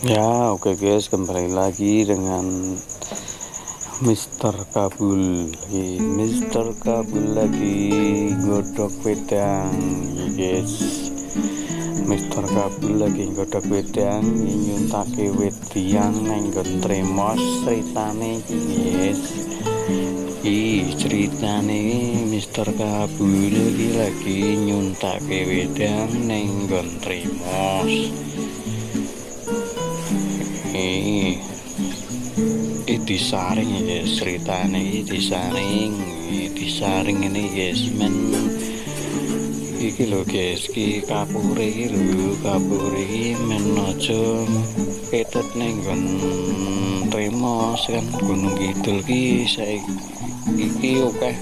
Ya, oke guys, kembali lagi dengan Mister Kabul. Mister Kabul lagi godok wedang, ya guys. Mister Kabul lagi godok wedang, nyuntake wedang nenggon tremos ceritane iki, guys. Ceritane Mister Kabul lagi nyuntake wedang nenggon tremos. Disaring ya guys, ceritane disaring ini guys, men iki lho guys, kapure iki men aja ketut ning nggon Tremos kan Gunung Kidul ki iki akeh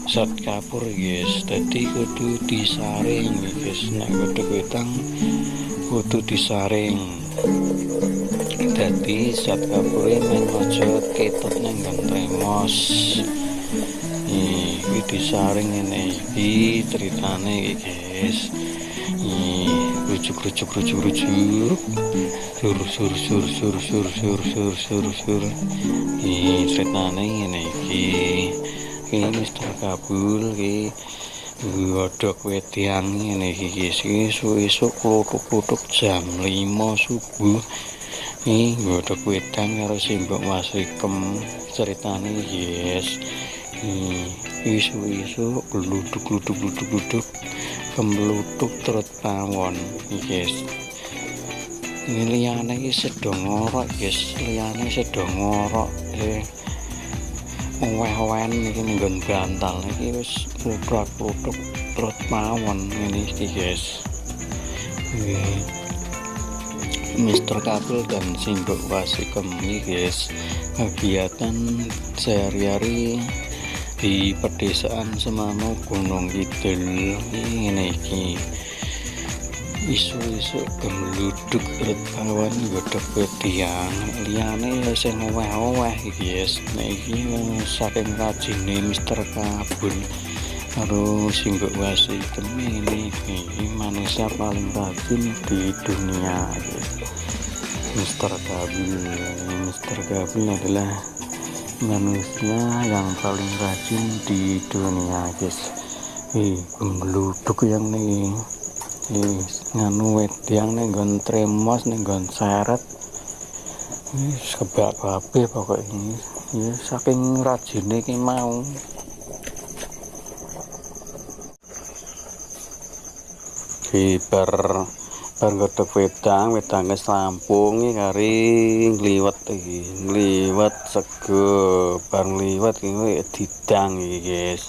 zat kapur guys, dadi kudu disaring guys, nek godhog wedang kudu disaring. Dadi zat kapure men aja ketut ning nggon Tremos. Iki disaring ngene iki ceritane iki guys. Rujuk sur. Ceritane ngene iki. Iki Mister Kabul iki godhog wedang ngene iki guys. Esuk kluthuk-kluthuk jam 5 subuh. Godhog wedang karo simbok Masrikem ceritane guys. Isu gluduk kemlutuk terus pawon guys. Ini liyane iki sedang ngorok guys, liyane sedang ngorok weh-wehan iki nggon bantal iki wis kluthuk terus pawon ngene iki guys. Mister Kabul dan simbok Masrikem ini guys, kegiatan sehari-hari di pedesaan Semano Gunung Kidul ini iki. Isu-isu gemluduk ret awan godhog wedang liyane sing oweh-oweh iki guys. Nah iki saking rajine Mister Kabul karo simbok Masrikem ini manusia paling rajin di dunia guys. Mister Kabul adalah manusia yang paling rajin di dunia guys. Gemluduk yang nih nganu wedang ning nggon Tremos ning nggon seret kebak kabeh pokoknya ya saking rajine ki mau. Bar godhog wedang wis rampung kari ngliwet sego, bar ngliwet iki didang iki guys.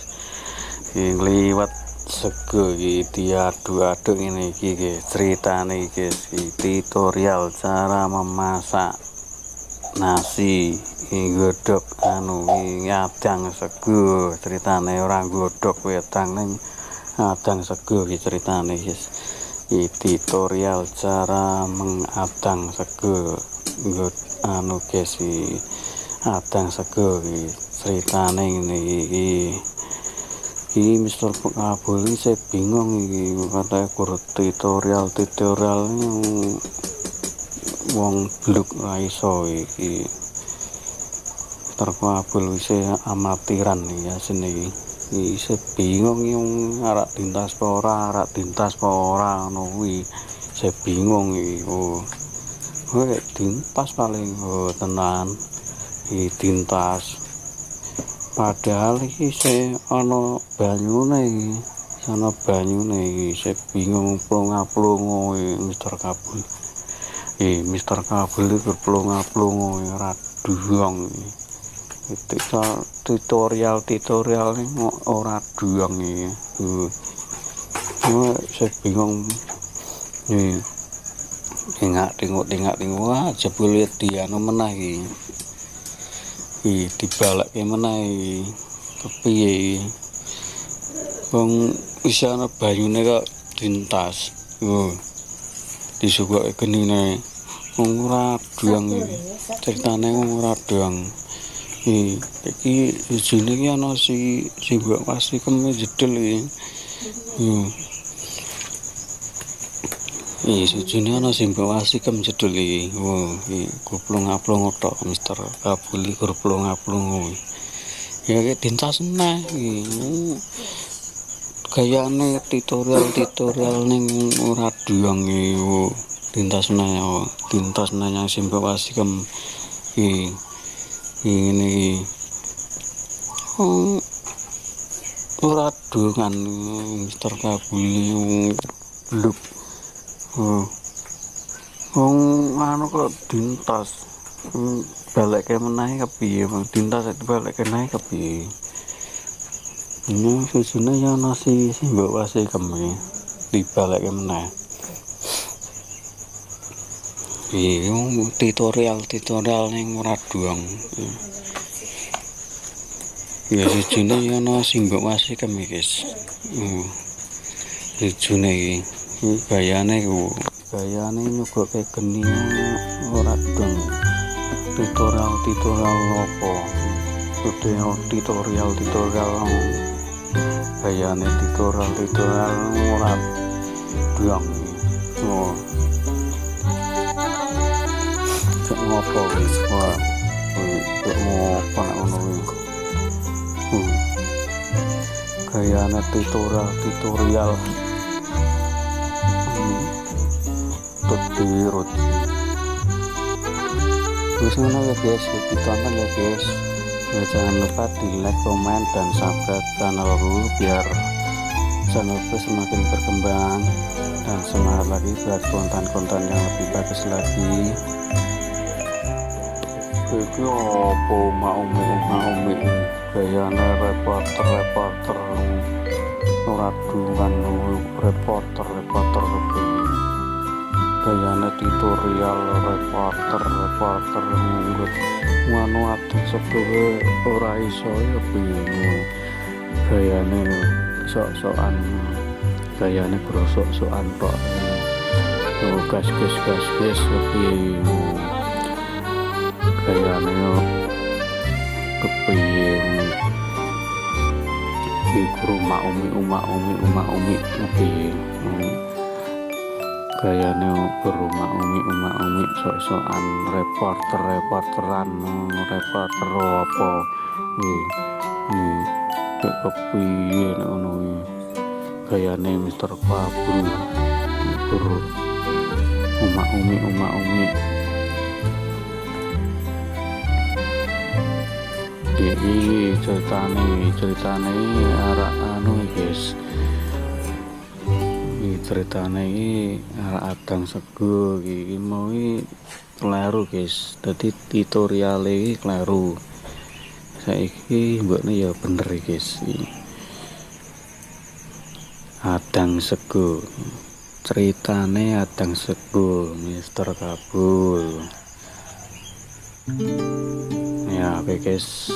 Ngliwet sego iki diaduk-aduk ngene iki guys, ceritane iki guys, tutorial cara memasak nasi godhog ngadang sego, ceritane ora godhog wedang ning ngadang sego iki ceritane guys. Tutorial cara mengadang sego guys, adang sego iki ceritane ngene iki. Mister Kabul iki saya bingung iki katanya kur tutorial wong bluk ra iso iki. Mister Kabul wis amatiran ya sini iki bingung yang arak tintas pa ora ngono kuwi. Saya bingung iki. Tintas paling tenan iki tintas. Padahal iki ana banyune iki. Saya bingung plonga-plongo Mister Kabul. Mister Kabul iki plonga-plongo ora duong iki. Tutorial ini ora duang iki. Saya bingung nih. Tengok jebul dianu meneh iki. Dibalekke meneh iki. Kepiye iki? Wong wis ana banyune kok dintas. Disuguhke genine. Wong ora duang iki. Ceritane wong ora duang. Iki ijine iki ana simbok Masrikem jedel iki. Sijine ana sing bawa sikem jedul iki. Oh, iki kuplung-aplung tok Mister Kabuli kuplung-aplung. Ya iki dintas meneh iki. Gayane tutorial ning ora diang iki. Dintas meneh, dintas meneh yang sing bawa sikem iki. Ngene iki. Ora dongan Mister Kabuli bluk. Anu kok dintas balekke menahe kepiye dintas balekke menahe kepiye ini susune ya nasi sing bawa sih kemi dibalekke meneh tutorial ning ora doang ya sijine ya nasi bawa sih kemi guys sijine iki gayane juga kayak geni ora dong tutorial apa tutorial gayane tutorial ora dong kok ngopo wis kok ngopo ngono gayane tutorial dirut wis ngono ya guys, ditonton ya guys ya, jangan lupa di like, komen, dan subscribe channel dulu biar channel itu semakin berkembang dan semangat lagi buat konten-konten yang lebih bagus lagi. Iki opo mau gayane reporter ora dungan reporter gayane tutorial reporter nggut ngono atus sepuhe ora iso ya bingung gayane sok-sokan gayane brosok-sokan tok gas kepiye gayane yo kepiye iku rumah umi kepiye gayane berumah umi sok-sokan reporteran reporter apa kepiye ngono gayane Mister Kabul berumah umi iki ceritane arek anu guys ceritane iki arek adang sego iki mau kleru guys dadi tutoriale iki kleru saiki mbokne ya bener guys adang sego ceritane adang sego Mister Kabul ya oke guys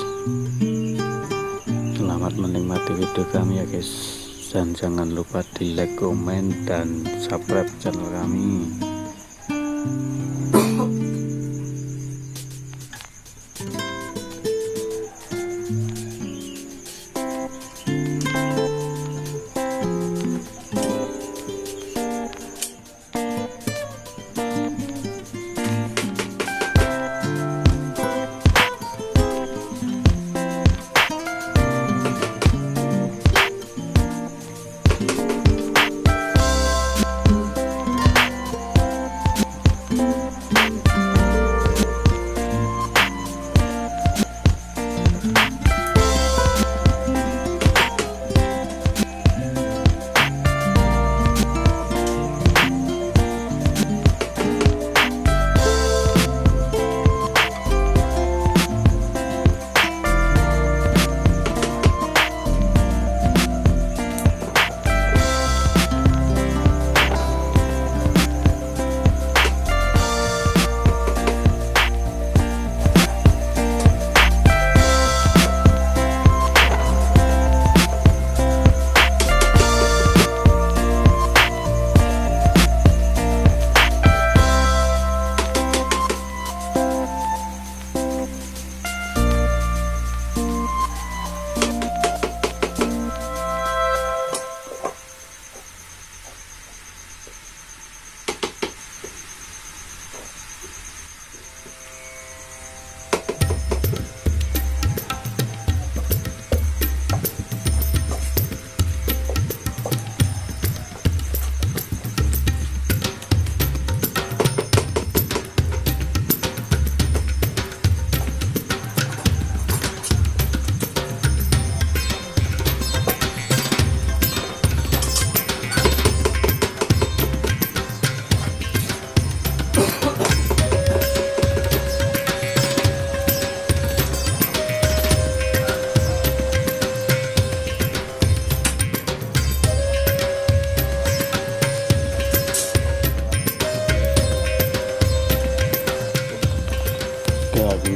selamat menikmati video kami ya guys dan jangan lupa di like, komen, dan subscribe channel kami.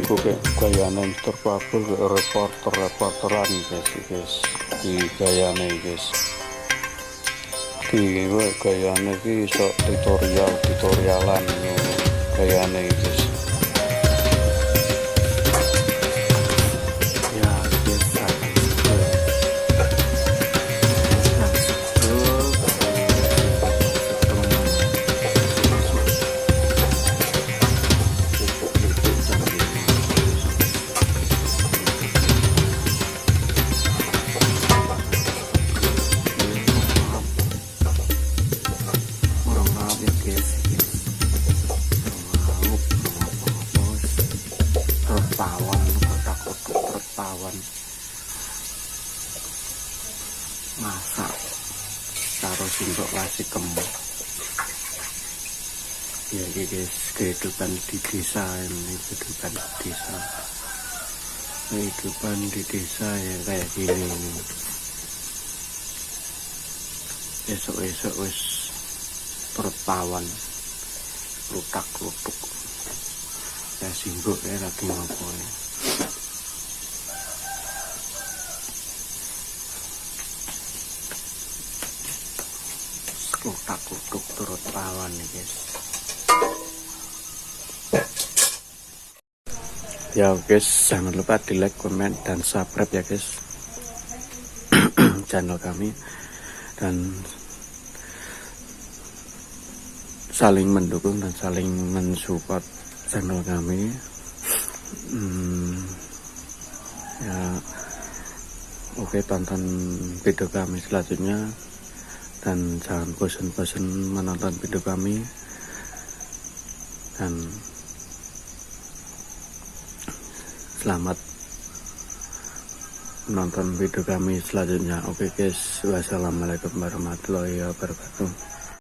kayak gayane Mr. Pabul kayak reporteran guys di gayane guys di gayane ki sok tutorialan gayane guys ya guys pawon masak karo singkok lasikem ya guys, kehidupan di desa ini, kehidupan di desa ya kayak gini nih. Esok-esok wis perut pawon lutak-lutuk ya singkok ya lagi ngopo ya. Lutak-lutuk turut pawon nih guys. Ya guys, jangan lupa di like, komen, dan subscribe ya guys channel kami, dan saling mendukung dan saling mensupport channel kami. Ya oke, tonton video kami selanjutnya dan jangan bosan-bosan menonton video kami, dan selamat menonton video kami selanjutnya. Oke guys, wassalamualaikum warahmatullahi wabarakatuh.